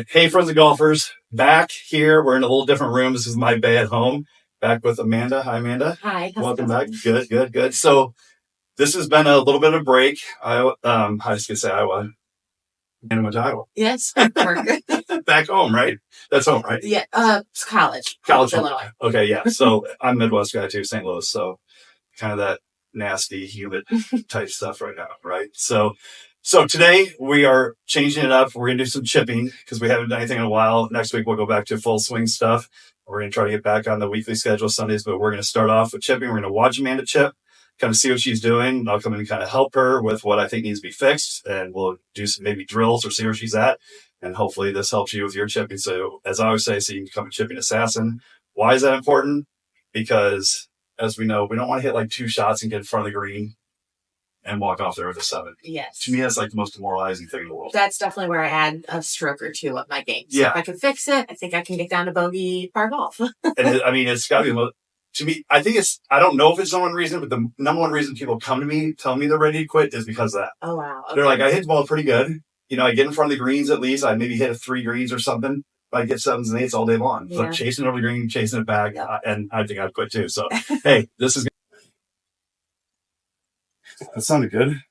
Hey, friends of golfers, back here. We're in a little different room. This is my bay at home. Back with Amanda. Hi, Amanda. Hi. Welcome back. Good. So this has been a little bit of a break. I was gonna say Iowa. And went to Iowa. Yes, we're good. Back home, right? That's home, right? Yeah, it's college. College, Illinois. Okay, yeah. So I'm Midwest guy too, St. Louis. So kind of that nasty, humid type stuff right now, right? So today we are changing it up. We're going to do some chipping because we haven't done anything in a while. Next week, we'll go back to full swing stuff. We're going to try to get back on the weekly schedule Sundays, but we're going to start off with chipping. We're going to watch Amanda chip, kind of see what she's doing. I'll come in and kind of help her with what I think needs to be fixed. And we'll do some maybe drills or see where she's at. And hopefully this helps you with your chipping. So as I always say, so you can become a chipping assassin. Why is that important? Because as we know, we don't want to hit like 2 shots and get in front of the green and walk off there with a 7. Yes. To me, that's like the most demoralizing thing in the world. That's definitely where I add a stroke or 2 of my games. Yeah. If I can fix it, I think I can get down to bogey par golf. And it's got to be, to me, I think I don't know if it's the one reason, but the number one reason people come to me, tell me they're ready to quit is because of that. Oh, wow. Okay. They're like, I hit the ball pretty good. I get in front of the greens at least. I maybe hit 3 greens or something. But I get 7s and 8s all day long. So chasing it over the green, chasing it back. Yep. And I think I'd quit too. So, hey, this is that sounded good.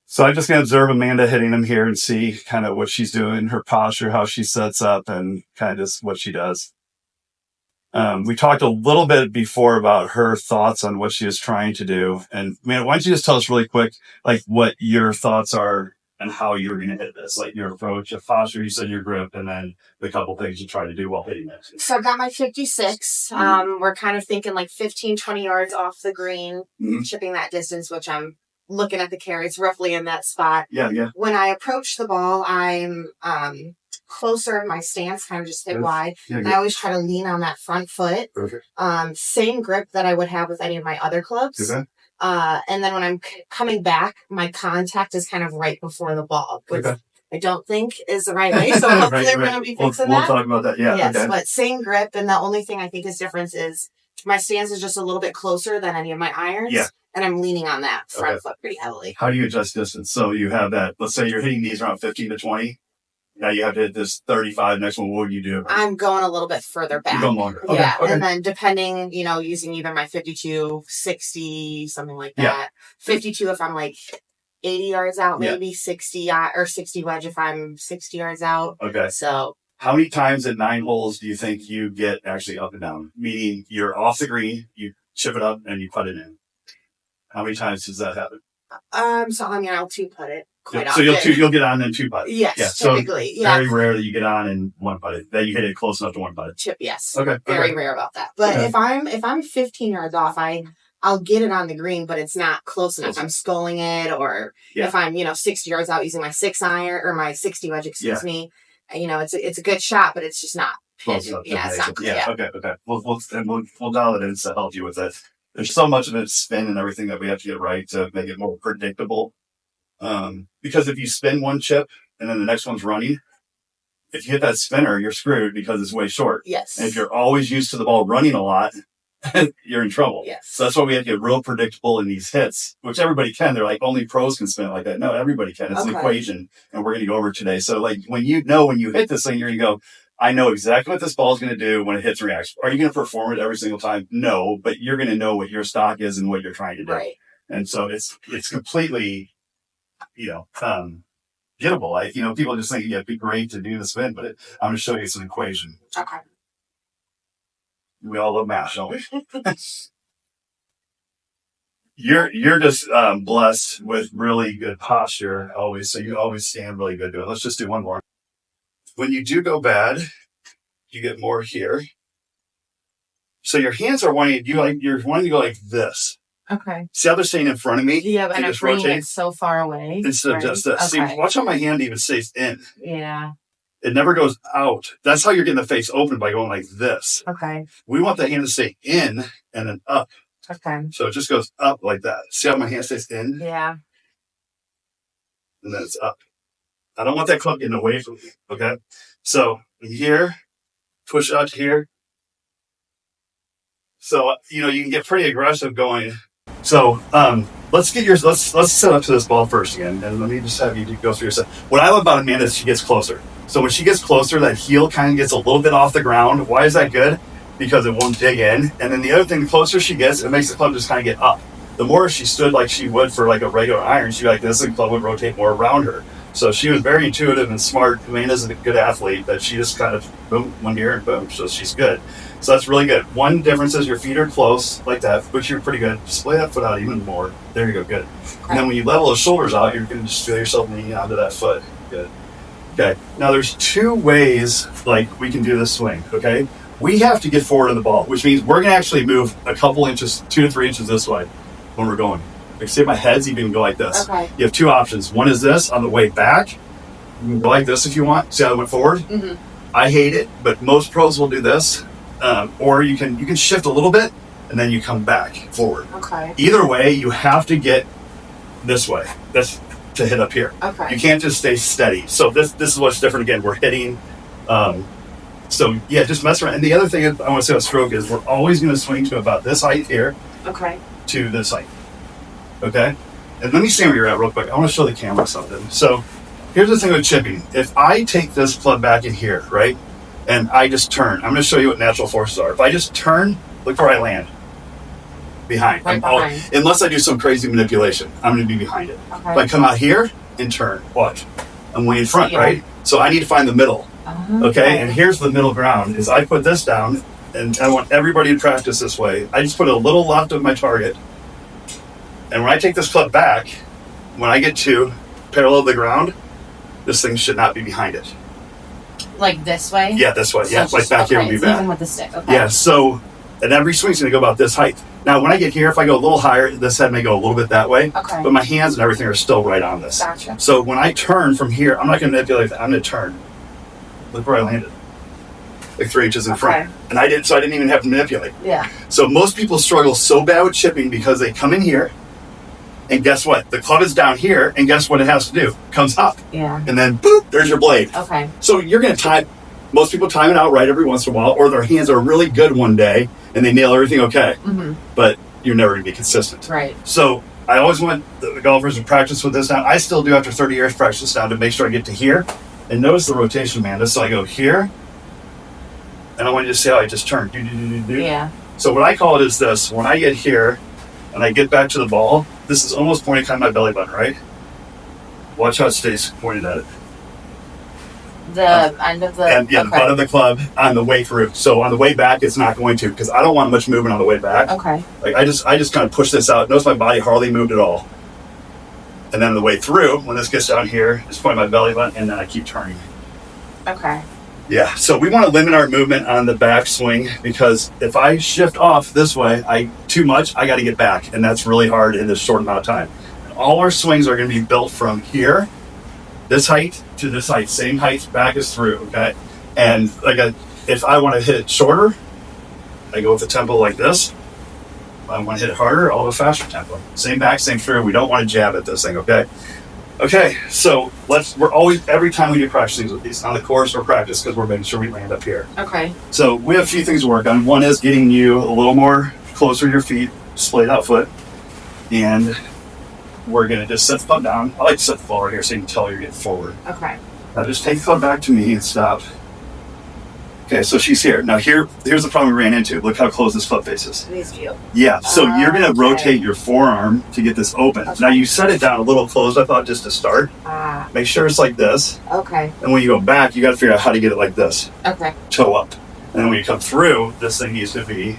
So I'm just going to observe Amanda hitting them here and see kind of what she's doing, her posture, how she sets up, and kind of just what she does. We talked a little bit before about her thoughts on what she is trying to do. And man, why don't you just tell us really quick, like what your thoughts are and how you're going to hit this, like your approach, your posture, you said your grip, and then the couple things you try to do while hitting it. So I've got my 56. We're kind of thinking like 15, 20 yards off the green, chipping that distance, which I'm looking at the carries roughly in that spot. Yeah. When I approach the ball, I'm closer in my stance, kind of just hit wide. Yeah, and I always try to lean on that front foot. Perfect. Same grip that I would have with any of my other clubs. Okay. And then when I'm coming back, my contact is kind of right before the ball, which I don't think is the right way. So hopefully we're going to be fixing that. We'll talk about that. Yeah. Yes, but same grip. And the only thing I think is difference is my stance is just a little bit closer than any of my irons. Yeah. And I'm leaning on that front foot pretty heavily. How do you adjust distance? So you have that, let's say you're hitting these around 15 to 20. Now you have to hit this 35. Next one, what would you do? I'm going a little bit further back. You're going longer. Okay. Yeah. Okay. And then depending, using either my 52, 60, something like that. Yeah. 52 if I'm like 80 yards out, maybe 60 or 60 wedge if I'm 60 yards out. Okay. So how many times at 9 holes do you think you get actually up and down? Meaning you're off the green, you chip it up and you put it in. How many times does that happen? So I'll 2-putt it quite often. So you'll get on and 2-putt it. Yes, typically. So very rare that you get on and 1-putt it. That you hit it close enough to 1-putt it. Chip, yes. Okay. Very rare about that. But if I'm 15 yards off, I'll get it on the green, but it's not close enough. I'm sculling it, or if I'm 60 yards out using my 6-iron or my 60 wedge, excuse me. It's a good shot, but it's just not. It's not. Yeah. Okay. We'll dial it in to help you with it. There's so much of it spin and everything that we have to get right to make it more predictable. Because if you spin one chip and then the next one's running, if you hit that spinner, you're screwed because it's way short. Yes. And if you're always used to the ball running a lot, you're in trouble. Yes. So that's why we have to get real predictable in these hits, which everybody can. They're like, only pros can spin it like that. No, everybody can. It's an equation, and we're going to go over it today. So like when you hit this thing, you're going to go, I know exactly what this ball is going to do when it hits and reacts. Are you going to perform it every single time? No, but you're going to know what your stock is and what you're trying to do. Right. And so it's completely, gettable. Like, people just think, it'd be great to do the spin, but I'm going to show you some equation. Okay. We all love math, don't we? You're just blessed with really good posture always. So you always stand really good to it. Let's just do one more. When you do go bad, you get more here. So your hands are you're wanting to go like this. Okay. See how they're staying in front of me? Yeah, but I'm bringing it so far away. Instead of just this. Okay. See, watch how my hand even stays in. Yeah. It never goes out. That's how you're getting the face open, by going like this. Okay. We want the hand to stay in and then up. Okay. So it just goes up like that. See how my hand stays in? Yeah. And then it's up. I don't want that club getting away from me. Okay. So here, push out here. So, you can get pretty aggressive going. So, let's set up to this ball first again. And let me just have you go through your set. What I love about Amanda is she gets closer. So when she gets closer, that heel kind of gets a little bit off the ground. Why is that good? Because it won't dig in. And then the other thing, the closer she gets, it makes the club just kind of get up. The more she stood like she would for like a regular iron, she'd be like this, and the club would rotate more around her. So she was very intuitive and smart. Amanda's a good athlete, that she just kind of boom, one here and boom. So she's good. So that's really good. One difference is your feet are close like that, but you're pretty good. Just lay that foot out even more. There you go, good. And then when you level the shoulders out, you're going to just feel yourself leaning onto that foot. Good. Okay. Now there's two ways like we can do this swing. Okay. We have to get forward on the ball, which means we're going to actually move a couple inches, 2 to 3 inches this way when we're going. Like, see, my head's even go like this. Okay. You have two options. One is this on the way back. You can go like this if you want. See how I went forward? Mm-hmm. I hate it, but most pros will do this. Or you can shift a little bit and then you come back forward. Okay. Either way, you have to get this way. That's to hit up here. Okay. You can't just stay steady. So this is what's different. Again, we're hitting. So yeah, just mess around. And the other thing I want to say about stroke is we're always going to swing to about this height here. Okay. To this height. Okay? And let me stand where you're at real quick. I want to show the camera something. So here's the thing with chipping. If I take this club back in here, right, and I just turn, I'm going to show you what natural forces are. If I just turn, look where I land. Behind. Right behind. Unless I do some crazy manipulation, I'm going to be behind it. Okay. If I come out here and turn, watch. I'm way in front, Yeah. right? So I need to find the middle. Okay? And here's the middle ground, is I put this down, and I want everybody to practice this way. I just put a little left of my target. And when I take this club back, when I get to parallel to the ground, this thing should not be behind it. Like this way? Yeah, this way. So Yeah, it's like just- back here okay, would be it's back. even with the stick. Okay. Yeah, so, and every swing's going to go about this height. Now, when I get here, if I go a little higher, this head may go a little bit that way. Okay. But my hands and everything are still right on this. Gotcha. So when I turn from here, I'm not going to manipulate that. I'm going to turn. Look where I landed. Like 3 inches in front. And I didn't even have to manipulate. Yeah. So most people struggle so bad with chipping because they come in here, and guess what? The club is down here, and guess what it has to do? Comes up. Yeah. And then, boop, there's your blade. Okay. So you're going to time, most people time it out right every once in a while, or their hands are really good one day, and they nail everything okay. Mm-hmm. But you're never going to be consistent. Right. So I always want the golfers to practice with this now. I still do after 30 years practice now to make sure I get to here. And notice the rotation, Amanda. So I go here, and I want you to see how I just turn. Yeah. So what I call it is this. When I get here, and I get back to the ball, this is almost pointing kind of my belly button, right? Watch how it stays pointed at it. The end of the... And yeah, the butt of the club on the way through. So on the way back, it's not going to, because I don't want much movement on the way back. Okay. Like I just kind of push this out. Notice my body hardly moved at all. And then on the way through, when this gets down here, it's pointing my belly button, and then I keep turning. Okay. Yeah, so we want to limit our movement on the back swing, because if I shift off this way, too much, I got to get back, and that's really hard in this short amount of time. And all our swings are going to be built from here, this height to this height, same height, back is through, okay? And if I want to hit it shorter, I go with the tempo like this. If I want to hit it harder, I'll have a faster tempo. Same back, same through. We don't want to jab at this thing, okay? Okay, so we're always, every time we do practice things with these, on the course or practice, because we're making sure we land up here. Okay. So we have a few things to work on. One is getting you a little more closer to your feet, splayed out foot. And we're going to just set the club down. I like to set the ball right here so you can tell you're getting forward. Okay. Now just take the club back to me and stop. Okay, so she's here. Now here's the problem we ran into. Look how close this foot faces. These two. Yeah, so you're going to Okay. rotate your forearm to get this open. Okay. Now you set it down a little closed, I thought, just to start. Ah. Make sure it's like this. Okay. And when you go back, you got to figure out how to get it like this. Okay. Toe up. And then when you come through, this thing needs to be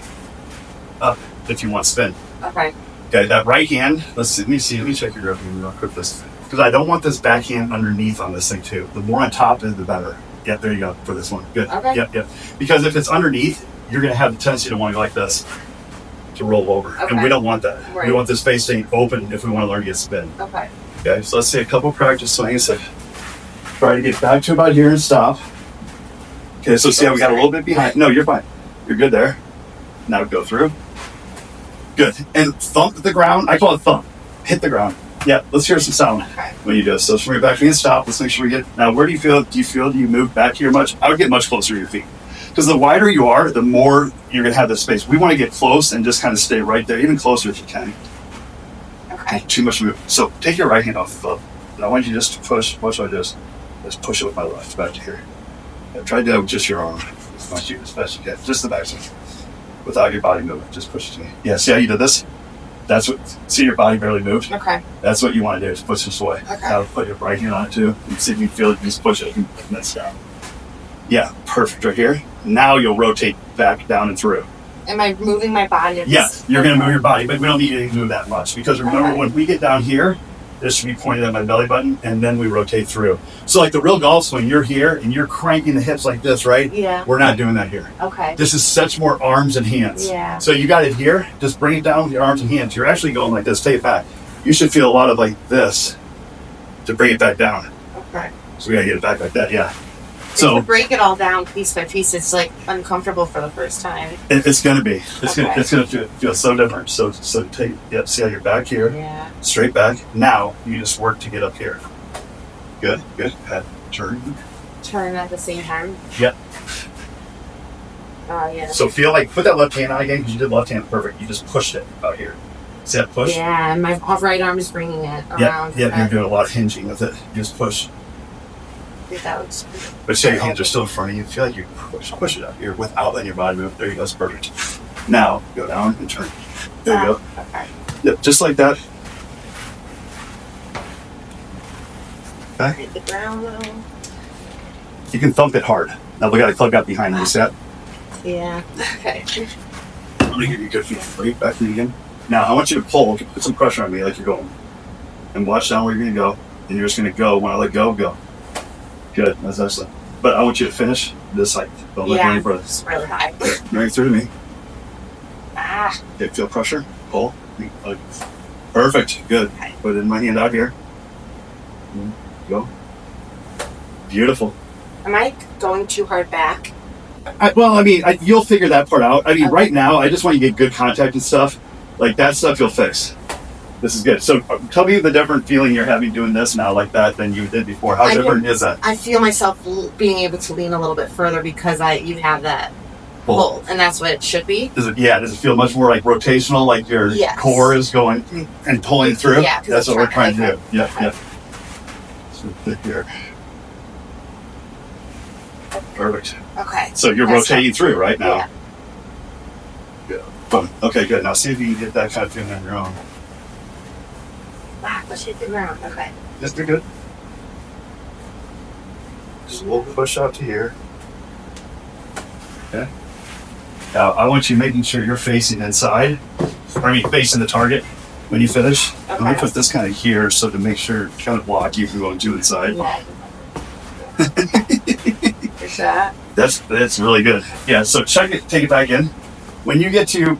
up if you want spin. Okay. Okay, that right hand, let me check your grip real quick, this, because I don't want this backhand underneath on this thing too. The more on top is the better. Yep, there you go for this one. Good. Okay. Yep. Because if it's underneath, you're going to have the tendency to want to go like this, to roll over. Okay. And we don't want that. Right. We want this face staying open if we want to learn to get spin. Okay. Okay, so let's see a couple practice swings. So try to get back to about here and stop. Okay, so see how we got a little bit behind. No, you're fine. You're good there. Now go through. Good. And thump the ground. I call it thump. Hit the ground. Yeah, let's hear some sound Okay. when you do this. So swing it back to me and stop. Let's make sure we get. Now, where do you feel? Do you move back here much? I would get much closer to your feet. Because the wider you are, the more you're going to have this space. We want to get close and just kind of stay right there, even closer if you can. Okay. Too much movement. So take your right hand off the club. And I want you just to push. Watch like this. Just push it with my left back to here. Try to do that with just your arm. As much as best you can. Just the backswing. Without your body moving. Just push it to me. Yeah, see how you did this? That's what, see your body barely moved? Okay. That's what you want to do, is push this away. Okay. Now put your right hand on it too. And see if you feel it, just push it and that's down. Yeah, perfect right here. Now you'll rotate back, down, and through. Am I moving my body? Yes, you're going to move your body, but we don't need you to move that much. Because remember, when we get down here, this should be pointed at my belly button, and then we rotate through. So like the real golf swing, you're here, and you're cranking the hips like this, right? Yeah. We're not doing that here. Okay. This is such more arms and hands. Yeah. So you got it here, just bring it down with your arms and hands. You're actually going like this, take it back. You should feel a lot of like this to bring it back down. Okay. So we got to get it back like that, yeah. So to break it all down piece by piece, it's like uncomfortable for the first time. It's going to be. It's Okay. going to feel so different. So take, yep, see how you're back here. Yeah. Straight back. Now you just work to get up here. Good. Head, turn. Turn at the same time. Yep. Oh, yeah. So feel like, put that left hand on again, because you did left hand perfect. You just pushed it out here. See that push? Yeah, and my right arm is bringing it around. Yep, you're doing a lot of hinging with it. You just push. But see how your hands are still in front of you. Feel like you push it out here without letting your body move. There you go, it's perfect. Now, go down and turn. There you go. Okay. Yep, just like that. Okay. Hit the ground though. You can thump it hard. Now look at it, club got behind you, see that? Yeah. Okay. I'm gonna give you a good feet straight back in again. Now I want you to pull, put some pressure on me like you're going. And watch down where you're gonna go. And you're just gonna go. When I let go, go. Good, that's excellent. But I want you to finish this height. Don't let any further. It's really high. Bring it through to me. Ah. Okay, feel pressure. Pull. Perfect. Good. Okay. Put in my hand out here. Go. Beautiful. Am I going too hard back? You'll figure that part out. Okay. Right now, I just want you to get good contact and stuff. Like that stuff you'll fix. This is good. So tell me the different feeling you're having doing this now like that than you did before. How different is that? I feel myself being able to lean a little bit further because you have that pull, and that's what it should be. Does it feel much more like rotational, like your core is going and pulling through? Yeah. That's what we're trying to do. Yep, Okay. yep. So here. Perfect. Okay. So you're rotating through right now. Yeah. Good. Boom. Okay, good. Now see if you can get that kind of feeling on your own. Let's hit the ground. Okay. Just be good. Just a little push out to here. Okay. Now I want you making sure you're facing inside. Facing the target when you finish. Okay. I'm gonna put this kind of here so to make sure kind of block you if you want to inside. Yeah. Is that? That's really good. Yeah. So check it. Take it back in. When you get to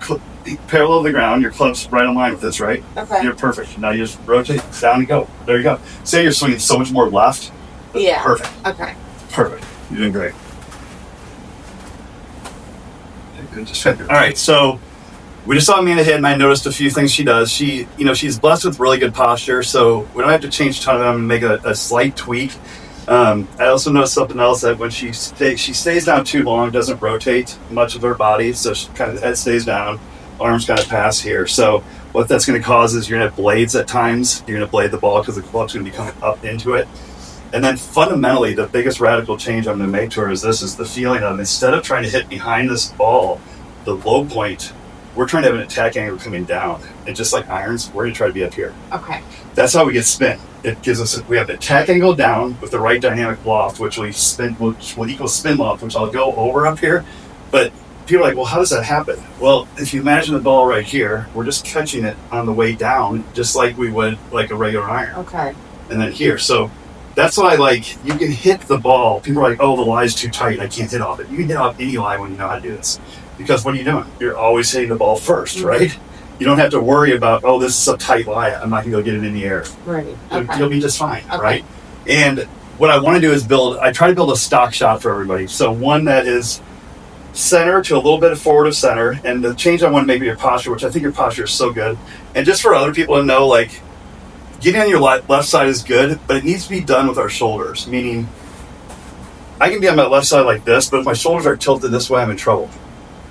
parallel to the ground, your club's right in line with this, right? Okay. You're perfect. Now you just rotate down and go. There you go. Say you're swinging so much more left. Yeah. Perfect. Okay. Perfect. You're doing great. All right. So we just saw Amanda hit, and I noticed a few things she does. She's blessed with really good posture, so we don't have to change a ton of them and make a slight tweak. I also noticed something else, that when she stays down too long, doesn't rotate much of her body, so she kind of head stays down, arms kind of pass here. So what that's going to cause is you're going to have blades at times. You're going to blade the ball because the club's going to be coming up into it. And then fundamentally, the biggest radical change I'm going to make to her is the feeling of, instead of trying to hit behind this ball, the low point, we're trying to have an attack angle coming down. And just like irons, we're going to try to be up here. Okay. That's how we get spin. It gives us, we have the attack angle down with the right dynamic loft, which will equal spin loft, which I'll go over up here. But people are like, well, how does that happen? Well, if you imagine the ball right here, we're just catching it on the way down, just like we would like a regular iron. Okay. And then here. So that's what I like. You can hit the ball. People are like, oh, the lie's too tight. I can't hit off it. You can hit off any lie when you know how to do this. Because what are you doing? You're always hitting the ball first, right? You don't have to worry about, oh, this is a tight lie. I'm not going to go get it in the air. Right. Okay. You'll be just fine, Okay. right? And what I want to do is I try to build a stock shot for everybody. So one that is center to a little bit of forward of center. And the change I want to make with your posture, which I think your posture is so good. And just for other people to know, like, getting on your left side is good, but it needs to be done with our shoulders. Meaning, I can be on my left side like this, but if my shoulders are tilted this way, I'm in trouble.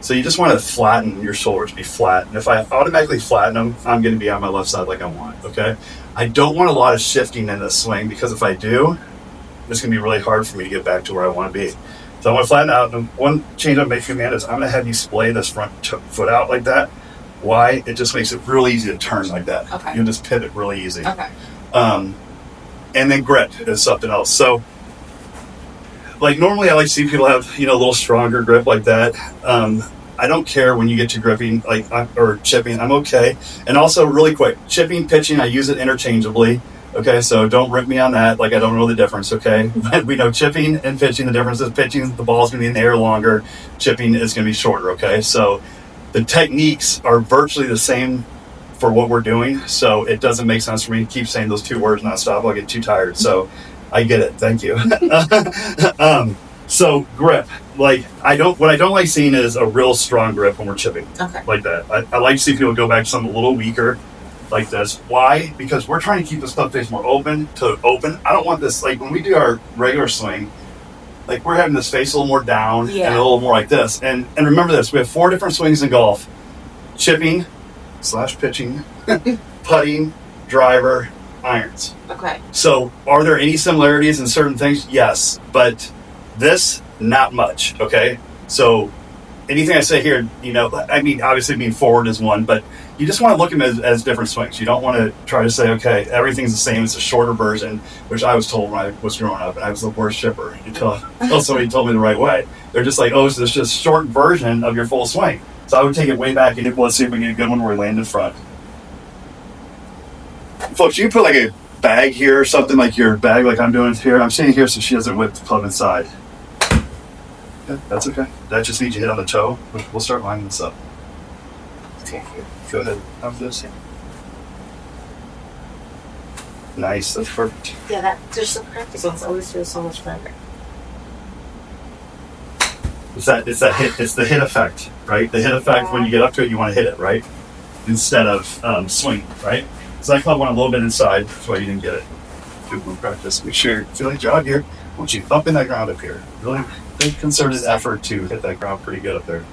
So you just want to flatten your shoulders, be flat. And if I automatically flatten them, I'm going to be on my left side like I want, okay? I don't want a lot of shifting in the swing, because if I do, it's going to be really hard for me to get back to where I want to be. So I want to flatten out. And one change I'm making, man, is I'm going to have you splay this front foot out like that. Why? It just makes it really easy to turn like that. Okay. You'll just pivot really easy. Okay. And then grip is something else. So, like normally I like to see people have, a little stronger grip like that. I don't care when you get to gripping, or chipping, I'm okay. And also really quick, chipping, pitching, I use it interchangeably. Okay, so don't rip me on that. Like I don't know the difference, okay? But we know chipping and pitching, the difference is pitching, the ball's gonna be in the air longer, chipping is gonna be shorter, okay? So the techniques are virtually the same for what we're doing, so it doesn't make sense for me to keep saying those two words nonstop. I'll get too tired, so I get it, thank you. So grip, what I don't like seeing is a real strong grip when we're chipping, like that. I like to see people go back to something a little weaker, like this. Why? Because we're trying to keep the club face more open. I don't want this, like when we do our regular swing, like we're having this face a little more down and a little more like this. And remember this, we have 4 different swings in golf: chipping / pitching, putting, driver, irons. Okay. So are there any similarities in certain things? Yes, but this, not much, okay? So anything I say here, obviously being forward is one, but you just want to look at them as different swings. You don't want to try to say, okay, everything's the same. It's a shorter version, which I was told when I was growing up, and I was the worst chipper until somebody told me the right way. They're just like, oh, so it's just a short version of your full swing. So I would take it way back, and let's see if we get a good one where we land in front. Folks, you can put like a bag here or something, like your bag like I'm doing here. I'm sitting here so she doesn't whip the club inside. Yeah, that's okay. That just needs you hit on the toe. We'll start lining this up. Go ahead. How's this? Nice. That's perfect. Yeah, that just the practice. It always feels so much better. It's that hit. It's the hit effect, right? The hit effect. When you get up to it, you want to hit it, right? Instead of swing, right? So that club went a little bit inside. That's why you didn't get it. Do more practice. Make sure you feel like jog here. I want you thumping that ground up here. Really big concerted effort to hit that ground pretty good up there.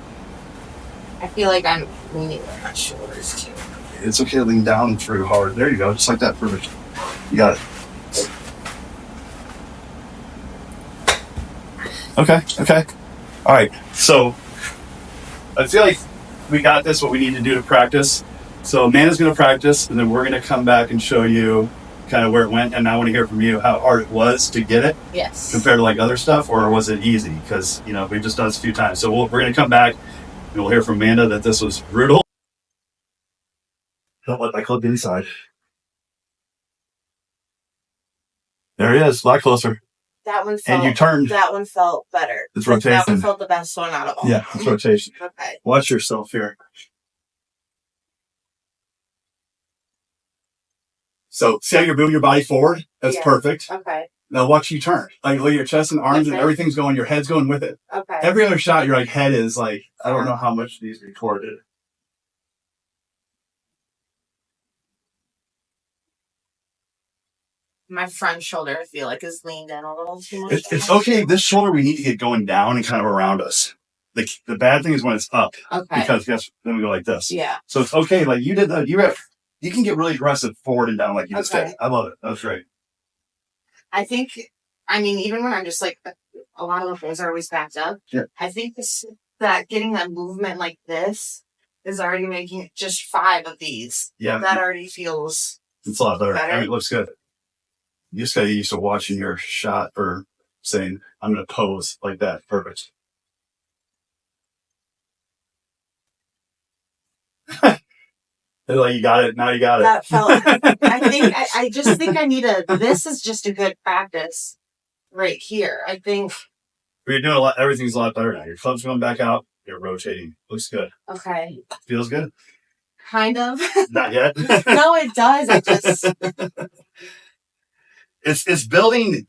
I feel like I'm leaning on my shoulders too. It's okay to lean down through hard. There you go, just like that. Perfect. You got it. Okay. All right. So I feel like we got this. What we need to do to practice. So Amanda's going to practice, and then we're going to come back and show you kind of where it went. And I want to hear from you how hard it was to get it. Yes. Compared to like other stuff, or was it easy? Because we've just done this a few times. So we're going to come back. And we'll hear from Amanda that this was brutal. Don't let my club get inside. There he is, a lot closer. That one felt. And you turned. That one felt better. It's rotation. That one felt the best one out of all. Yeah, it's rotation. Okay. Watch yourself here. So see how you're moving your body forward? That's perfect. Okay. Now watch you turn. Like look at your chest and arms and everything's going, your head's going with it. Okay. Every other shot, your head is like, I don't know how much these recorded. My front shoulder, I feel like, is leaned in a little too much. It's okay. This shoulder, we need to get going down and kind of around us. The bad thing is when it's up. Okay. Because then we go like this. Yeah. So it's okay. Like you did that. You can get really aggressive forward and down like you just did. I love it. That was great. Even when I'm just like, a lot of the floors are always backed up. Yeah. I think that getting that movement like this is already making it just 5 of these. Yeah. That already feels. It's a lot better. It looks good. You just got used to watching your shot or saying, I'm going to pose like that. Perfect. Like you got it. Now you got it. That felt. I just think I need this is just a good practice right here. I think. You're doing a lot. Everything's a lot better now. Your club's going back out. You're rotating. Looks good. Okay. Feels good. Kind of. Not yet. No, it does. I just. It's building.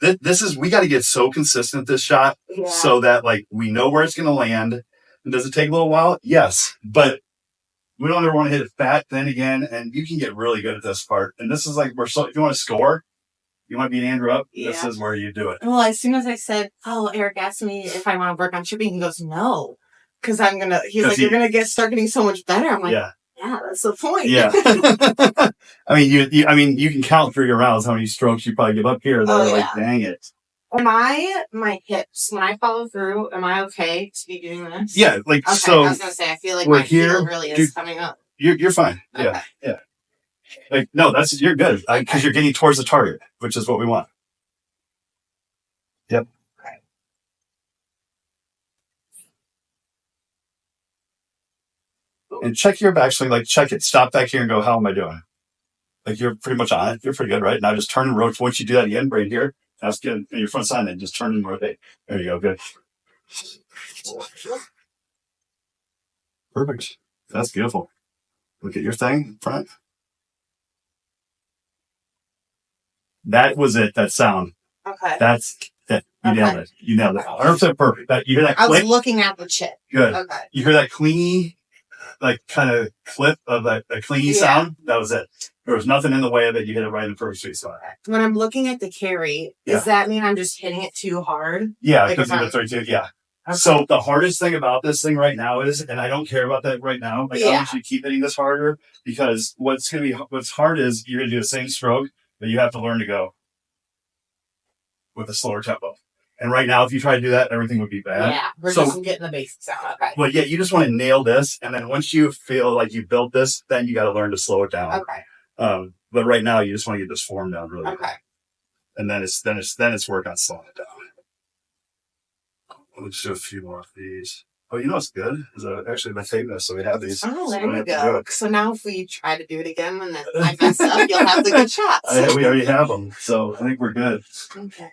We got to get so consistent this shot so that like we know where it's going to land. And does it take a little while? Yes, but we don't ever want to hit it fat. Then again, and you can get really good at this part. And this is like if you want to score, you want to beat Andrew up. Yeah. This is where you do it. Well, as soon as I said, "Oh, Eric asked me if I want to work on chipping," he goes, "No," because I'm gonna. He's like, "You're gonna start getting so much better." I'm like, "Yeah, that's the point." Yeah. I mean, you can count through your rounds how many strokes you probably give up here. They're like, dang it. My hips, when I follow through, am I okay to be doing this? Yeah, like, okay, so. I was going to say, I feel like my heel really is coming up. You're fine. Okay. Yeah. Yeah. Like, no, you're good. Because you're getting towards the target, which is what we want. Yep. Okay. And check your back swing, like check it, stop back here and go, how am I doing? Like you're pretty much on it. You're pretty good, right? Now just turn and rotate. Once you do that again, right here, that's good. And your front side, then just turn and rotate. There you go. Good. Perfect. That's beautiful. Look at your thing, front. That was it. That sound. Okay. That's it. You nailed it. You nailed it. 100% perfect. You hear that click? I was looking at the chip. Good. Okay. You hear that clingy, like kind of clip of that clingy sound? That was it. There was nothing in the way of it. You hit it right in the first sweet spot. When I'm looking at the carry, does that mean I'm just hitting it too hard? Yeah, because of the 32. Yeah. Okay. So the hardest thing about this thing right now is, and I don't care about that right now. Like I want you to keep hitting this harder because what's hard is you're gonna do the same stroke, but you have to learn to go with a slower tempo. And right now, if you try to do that, everything would be bad. Yeah, we're just getting the basics out. Okay. But yeah, you just want to nail this, and then once you feel like you built this, then you got to learn to slow it down. Okay. But right now, you just want to get this form down really good. Okay. And then it's work on slowing it down. Let's do a few more of these. Oh, you know what's good? Is actually my tape this, so we have these. Oh, there we go. So now if we try to do it again and then I mess up, you'll have the good shots. We already have them, so I think we're good. Okay.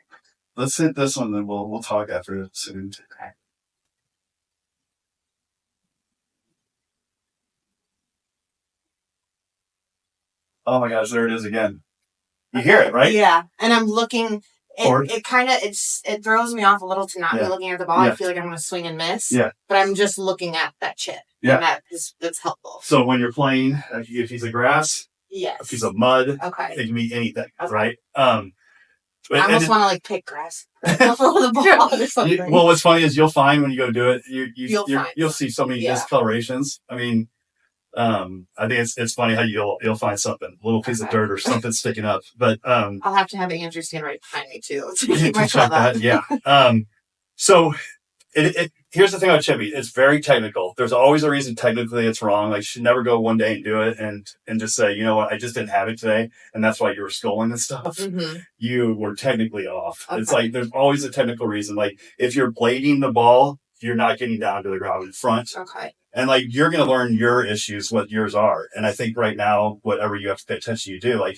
Let's hit this one, then we'll talk after it soon. Okay. Oh my gosh, there it is again. You hear it, right? Yeah, and I'm looking. It throws me off a little to not be looking at the ball. I feel like I'm going to swing and miss. Yeah. But I'm just looking at that chip. Yeah. And that's helpful. So when you're playing, if he's a grass, a piece of mud, it can be anything, right? I almost want to pick grass for the ball or something. Well, what's funny is you'll find when you go do it, you'll see so many discolorations. I mean, I think it's funny how you'll find something, a little piece of dirt or something sticking up. But I'll have to have Andrew stand right behind me too to keep my club up. Yeah. So here's the thing about chipping. It's very technical. There's always a reason technically it's wrong. Like you should never go one day and do it and just say, you know what, I just didn't have it today, and that's why you were sculling and stuff. Mm-hmm. You were technically off. Okay. It's like there's always a technical reason. Like if you're blading the ball, you're not getting down to the ground in front. Okay. And you're going to learn your issues, what yours are. And I think right now, whatever you have to pay attention, you do. I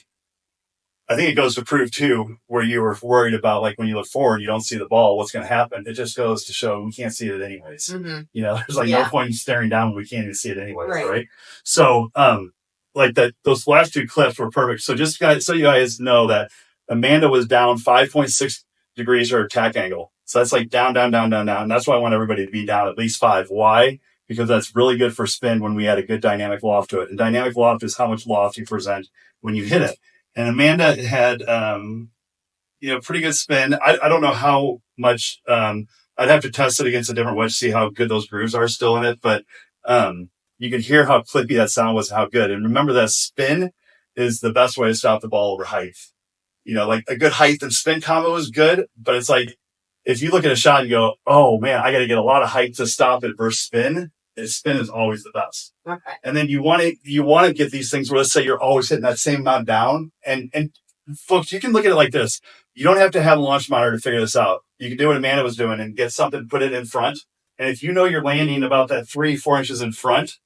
think it goes to prove too, where you were worried about, when you look forward, you don't see the ball, what's going to happen. It just goes to show we can't see it anyways. Mm-hmm. There's no point in staring down when we can't even see it anyways. Right? So, those last two clips were perfect. So just so you guys know that Amanda was down 5.6 degrees her attack angle. So that's down, down, down, down, down. And that's why I want everybody to be down at least 5. Why? Because that's really good for spin when we add a good dynamic loft to it. And dynamic loft is how much loft you present when you hit it. And Amanda had, pretty good spin. I don't know how much, I'd have to test it against a different wedge to see how good those grooves are still in it. But, you can hear how clippy that sound was, how good. And remember that spin is the best way to stop the ball over height. A good height and spin combo is good, but it's if you look at a shot and go, oh man, I got to get a lot of height to stop it versus spin. Spin is always the best. Okay. And then you want to get these things where, let's say you're always hitting that same amount down. And folks, you can look at it like this. You don't have to have a launch monitor to figure this out. You can do what Amanda was doing and get something, put it in front. And if you're landing about that 3-4 inches in front,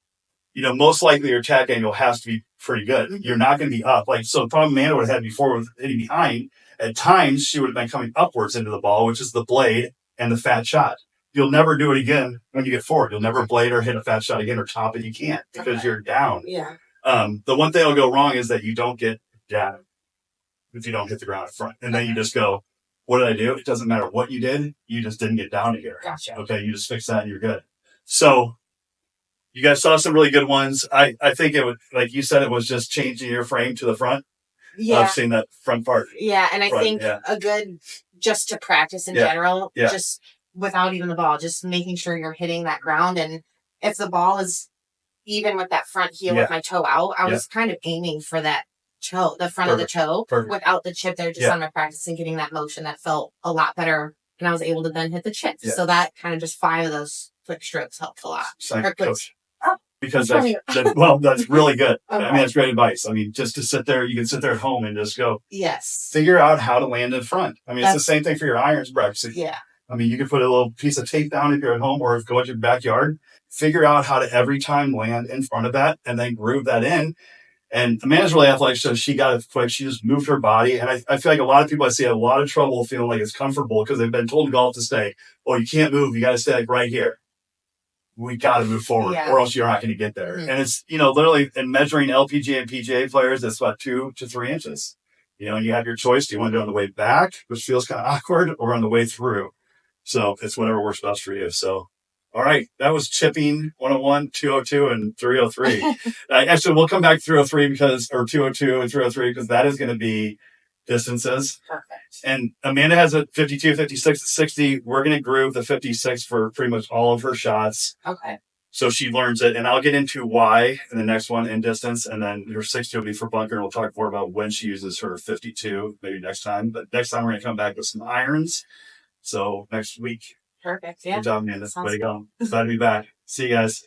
most likely your attack angle has to be pretty good. Mm-hmm. You're not going to be up. So the problem Amanda would have had before with hitting behind, at times she would have been coming upwards into the ball, which is the blade and the fat shot. You'll never do it again when you get forward. You'll never blade or hit a fat shot again or top it. You can't because you're down. Yeah. The one thing that'll go wrong is that you don't get down if you don't hit the ground in front. And then you just go, what did I do? It doesn't matter what you did. You just didn't get down to here. Gotcha. Okay. You just fix that and you're good. So you guys saw some really good ones. I think it would, like you said, it was just changing your frame to the front. Yeah. I've seen that front part. Yeah. And I think a good, just to practice in general, just without even the ball, just making sure you're hitting that ground. And if the ball is even with that front heel with my toe out, I was kind of aiming for that toe, the front of the toe, without the chip there, just on my practice and getting that motion that felt a lot better. And I was able to then hit the chips. Yeah. So that kind of just 5 of those quick strokes helped a lot. Coach. Because that's really good. Okay. I mean, that's great advice. I mean, just to sit there, you can sit there at home and just go, figure out how to land in front. I mean, it's the same thing for your irons practice. Yeah. I mean, you can put a little piece of tape down if you're at home or go into your backyard, figure out how to every time land in front of that and then groove that in. And Amanda's really athletic, so she got it quick. She just moved her body. And I feel like a lot of people I see have a lot of trouble feeling like it's comfortable because they've been told in golf to stay, oh, you can't move. You got to stay like right here. We got to move forward or else you're not going to get there. Mm-hmm. And it's, literally in measuring LPGA and PGA players, it's about 2 to 3 inches. And you have your choice. Do you want to do it on the way back, which feels kind of awkward, or on the way through? So it's whatever works best for you. So, all right. That was chipping 101, 202, and 303. Actually, we'll come back to 303 or 202 and 303 because that is going to be distances. Perfect. And Amanda has a 52, 56, 60. We're going to groove the 56 for pretty much all of her shots. Okay. So she learns it. And I'll get into why in the next one in distance. And then her 60 will be for bunker. And we'll talk more about when she uses her 52, maybe next time. But next time we're going to come back with some irons. So next week. Perfect. Yeah. Good job, Amanda. Way to go. Glad to be back. See you guys.